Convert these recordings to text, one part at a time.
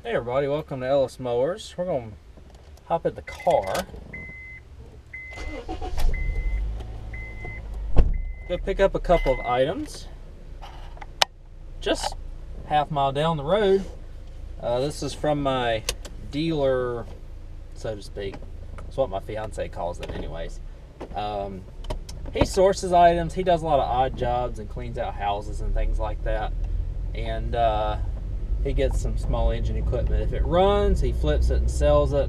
Hey everybody, welcome to Ellis Mowers. We're going to hop in the car, go pick up a couple of items. Just half-mile down the road. This is from my dealer, so to speak. That's what my fiance calls them anyways. He sources items. He does a lot of odd jobs and cleans out houses and things like that. And he gets some small engine equipment. If it runs, he flips it and sells it.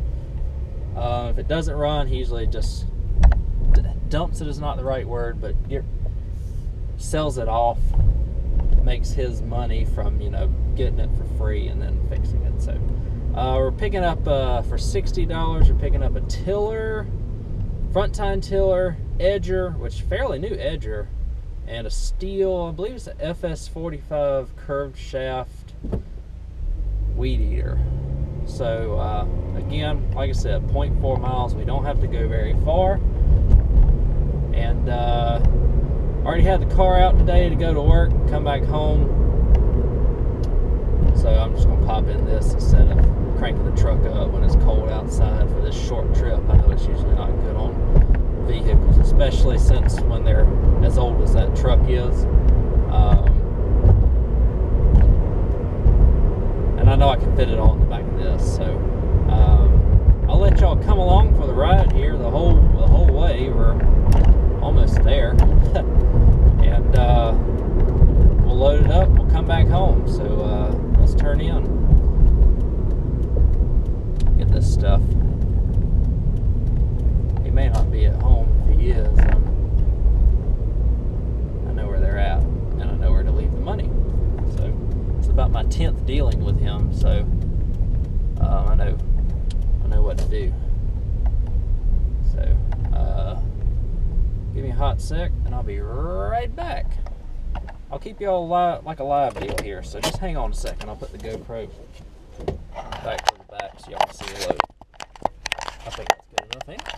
If it doesn't run, he usually just dumps it is not the right word, but sells it off, makes his money from getting it for free and then fixing it. So we're picking up for $60. We're picking up a tiller, front tine tiller, edger, which fairly new edger, and a Stihl, I believe it's a FS45 curved shaft Weedeater. So again, like I said, 0.4 miles. We don't have to go very far. And already had the car out today to go to work, come back home. So I'm just gonna pop in this instead of cranking the truck up when it's cold outside for this short trip. I know it's usually not good on vehicles, especially since when they're as old as that truck is. And I know I can fit it all in the back of this, so I'll let y'all come along for the ride here the whole way. We're almost there, and we'll load it up. We'll come back home. So let's turn in, get this stuff. He may not be at home. If he is, I know where they're at, and I know where to leave the money. So it's about my 10th dealing with him, so I know what to do. So give me a hot sec, and I'll be right back. I'll keep y'all like a live deal here, so just hang on a second. I'll put the GoPro back to the back so y'all can see the load. I think that's good enough, ain't it?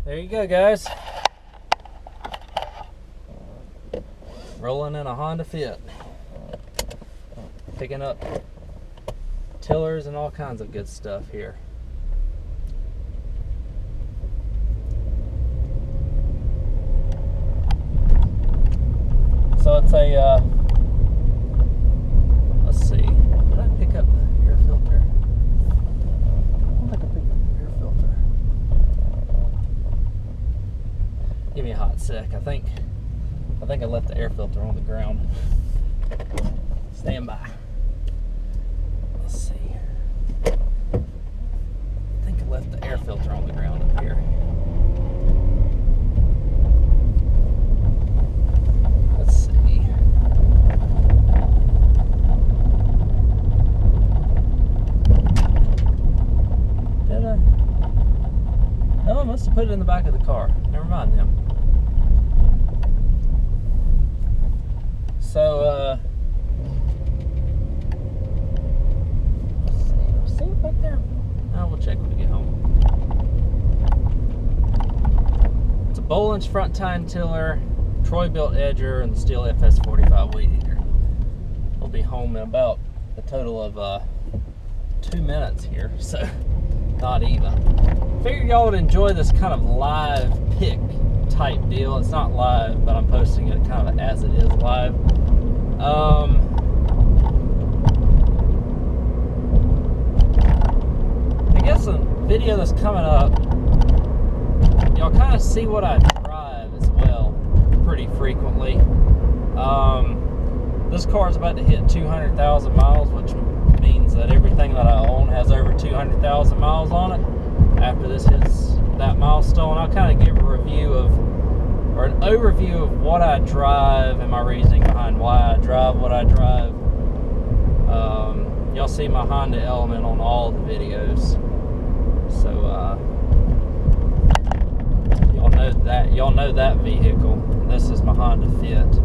There you go, guys. Rolling in a Honda Fit. Picking up tillers and all kinds of good stuff here. So it's a, let's see, did I pick up the air filter? I don't think I picked up the air filter. Give me a hot sec. I think I left the air filter on the ground. Stand by. Let's see. I think I left the air filter on the ground up here. Let's see. Did I? No, I must have put it in the back of the car. Never mind them. So, let's see it back there? No, we'll check when we get home. It's a Bolin's front tine tiller, Troy built edger, and the Stihl FS45 Weedeater. We'll be home in about a total of 2 minutes here, so not even. Figured y'all would enjoy this kind of live pick type deal. It's not live, but I'm posting it kind of as it is live. I guess a video that's coming up, y'all kind of see what I drive as well pretty frequently. This car is about to hit 200,000 miles, which means that everything that I own has over 200,000 miles on it. After this hits that milestone, I'll kind of give a review of, or an overview of what I drive and my reasoning behind why I drive what I drive. Y'all see my Honda Element on all the videos, so y'all know that vehicle. This is my Honda Fit,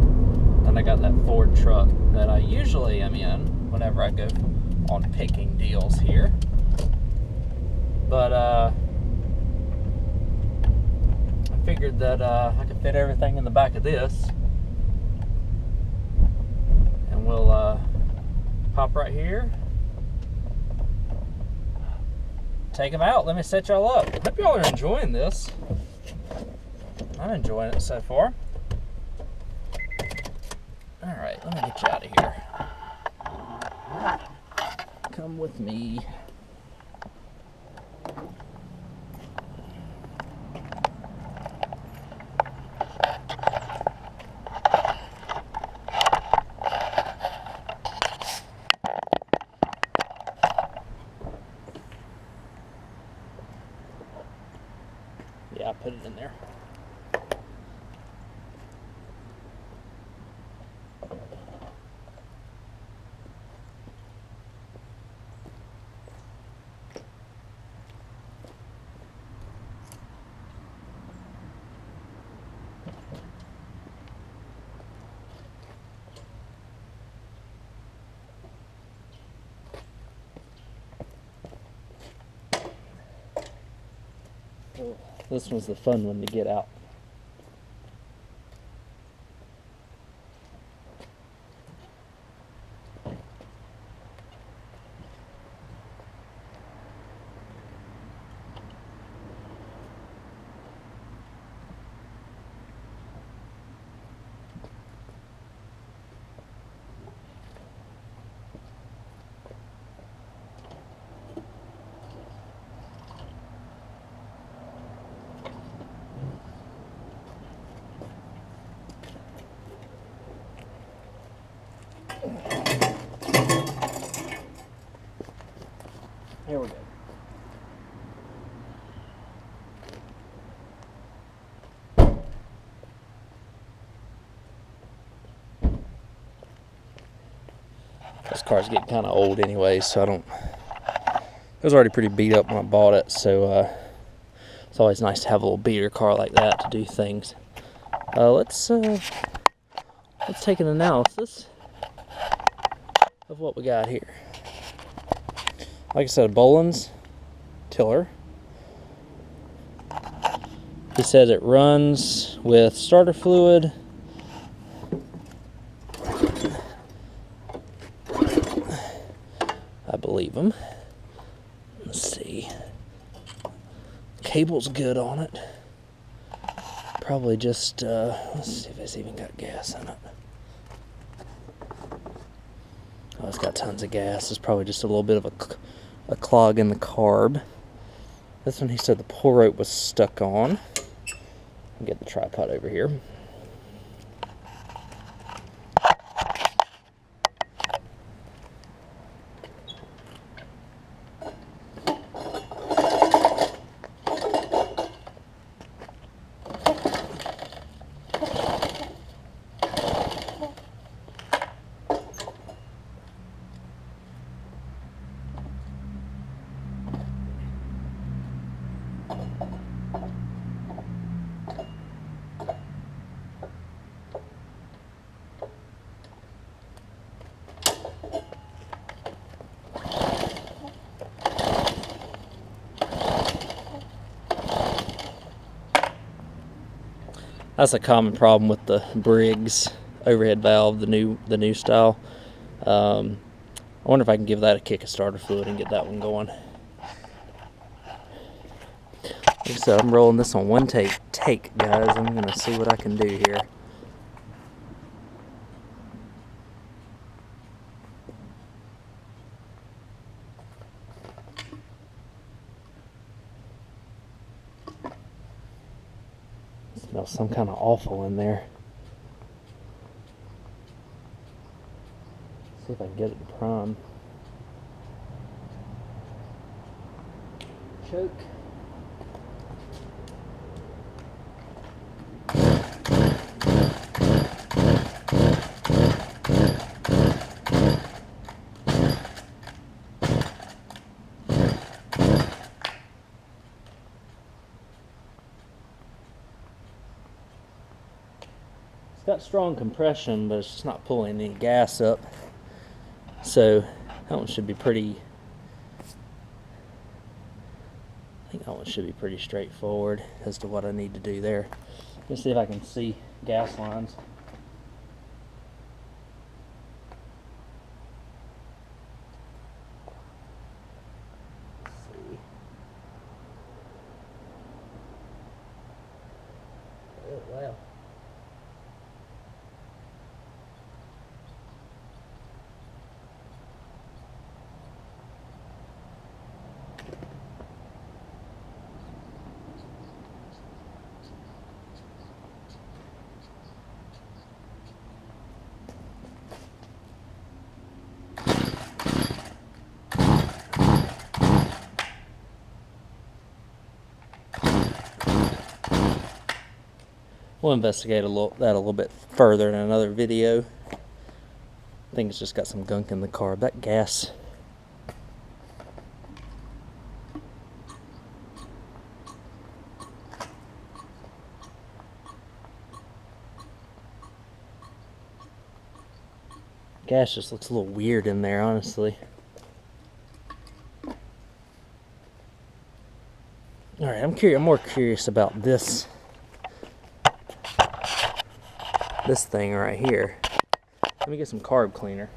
and I got that Ford truck that I usually am in whenever I go on picking deals here. But I figured that I could fit everything in the back of this, and we'll pop right here, take them out. Let me set y'all up. Hope y'all are enjoying this. I'm enjoying it so far. All right, let me get you out of here. Come with me. Yeah, I put it in there. This was the fun one to get out. Here we go. This car's getting kind of old anyway, so it was already pretty beat up when I bought it, so it's always nice to have a little beater car like that to do things. Let's take an analysis of what we got here. Like I said, a Bolin's tiller, He says it runs with starter fluid. I believe him. Let's see. Cable's good on it. Probably just, let's see if it's even got gas in it. Oh, it's got tons of gas. It's probably just a little bit of a clog in the carb. This one he said the pull rope was stuck on. I'll get the tripod over here. That's a common problem with the Briggs overhead valve, the new style. I wonder if I can give that a kick of starter fluid and get that one going. So I'm rolling this on one take, guys. I'm gonna see what I can do here. Smells some kind of awful in there. See if I can get it to prime. Choke. It's got strong compression, but it's just not pulling any gas up. So that one should be pretty, I think that one should be pretty straightforward as to what I need to do there. Let's see if I can see gas lines. Let's see. Oh, wow. We'll investigate that a little bit further in another video. I think it's just got some gunk in the carb. That gas. Gas just looks a little weird in there, honestly. All right, I'm more curious about this thing right here. Let me get some carb cleaner.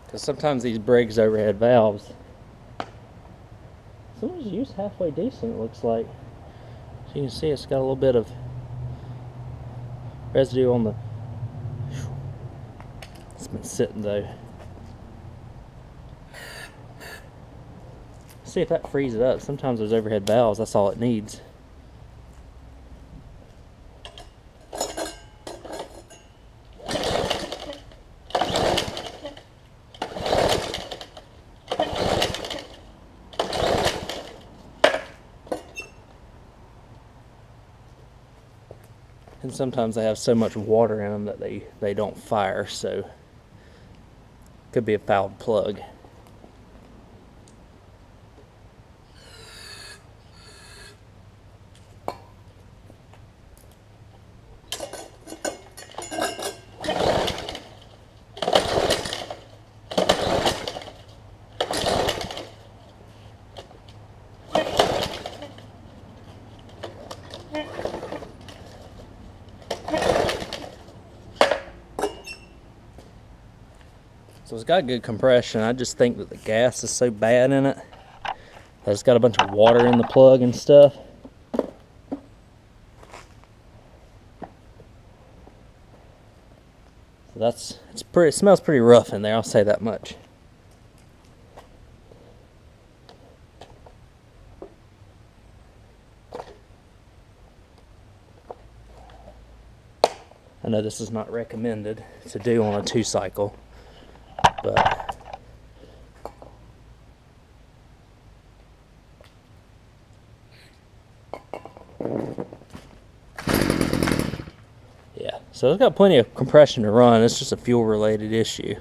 Because sometimes these Briggs overhead valves, some of these use halfway decent, it looks like. So you can see it's got a little bit of residue on the, it's been sitting though. See if that frees it up. Sometimes those overhead valves, that's all it needs. And sometimes they have so much water in them that they don't fire, so could be a fouled plug. So it's got good compression. I just think that the gas is so bad in it that it's got a bunch of water in the plug and stuff. So it smells pretty rough in there, I'll say that much. I know this is not recommended to do on a 2-cycle, but yeah, so it's got plenty of compression to run. It's just a fuel related issue.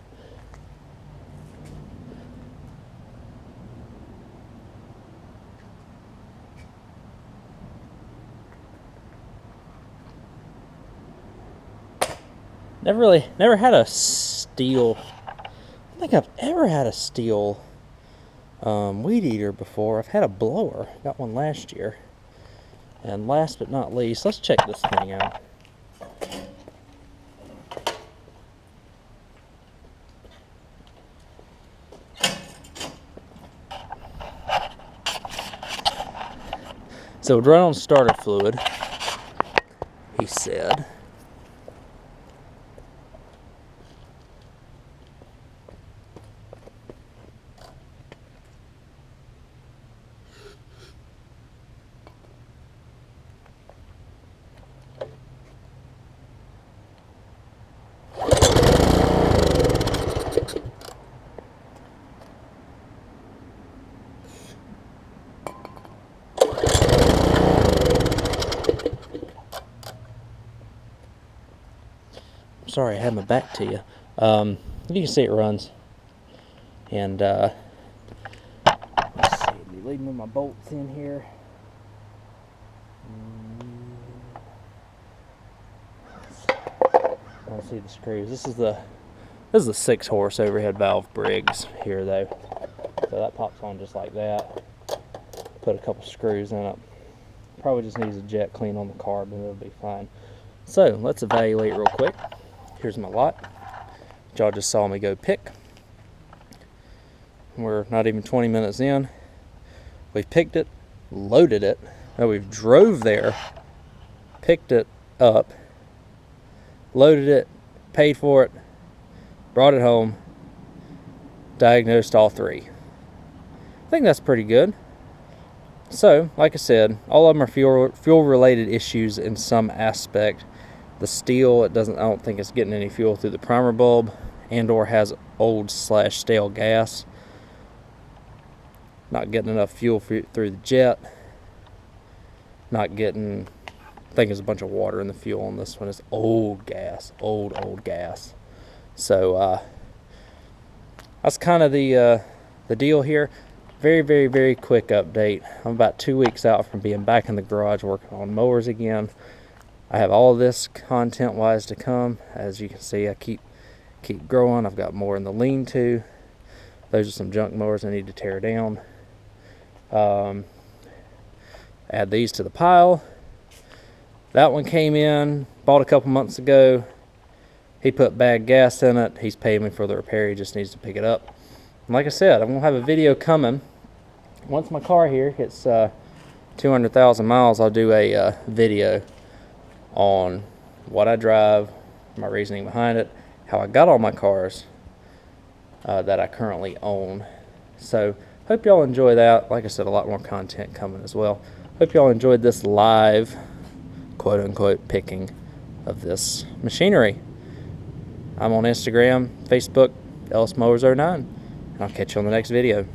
Never had a Stihl. I don't think I've ever had a Stihl Weedeater before. I've had a blower. Got one last year. And last but not least, let's check this thing out. So it would run on starter fluid, he said. Sorry, I had my back to you. You can see it runs. And let's see, be leaving my bolts in here. I see the screws. This is the 6-horse overhead valve Briggs here though. So that pops on just like that. Put a couple screws in it. Probably just needs a jet clean on the carb and it'll be fine. So let's evaluate real quick. Here's my lot. Y'all just saw me go pick. We're not even 20 minutes in. We've picked it, loaded it. Now we've drove there, picked it up, loaded it, paid for it, brought it home, diagnosed all 3. I think that's pretty good. So, like I said, all of them are fuel related issues in some aspect. The Stihl, I don't think it's getting any fuel through the primer bulb, and or has old/stale gas. Not getting enough fuel through the jet. Not getting, I think there's a bunch of water in the fuel on this one. It's old gas, old gas. So that's kind of the deal here. Very quick update. I'm about 2 weeks out from being back in the garage working on mowers again. I have all of this content wise to come. As you can see, I keep growing. I've got more in the lean-to. Those are some junk mowers I need to tear down. Add these to the pile. That one came in, bought a couple months ago. He put bad gas in it. He's paid me for the repair. He just needs to pick it up. And like I said, I'm gonna have a video coming. Once my car here hits 200,000 miles, I'll do a video on what I drive, my reasoning behind it, how I got all my cars that I currently own. So hope y'all enjoy that. Like I said, a lot more content coming as well. Hope y'all enjoyed this live quote-unquote picking of this machinery. I'm on Instagram, Facebook, Ellis Mowers 09, and I'll catch you on the next video.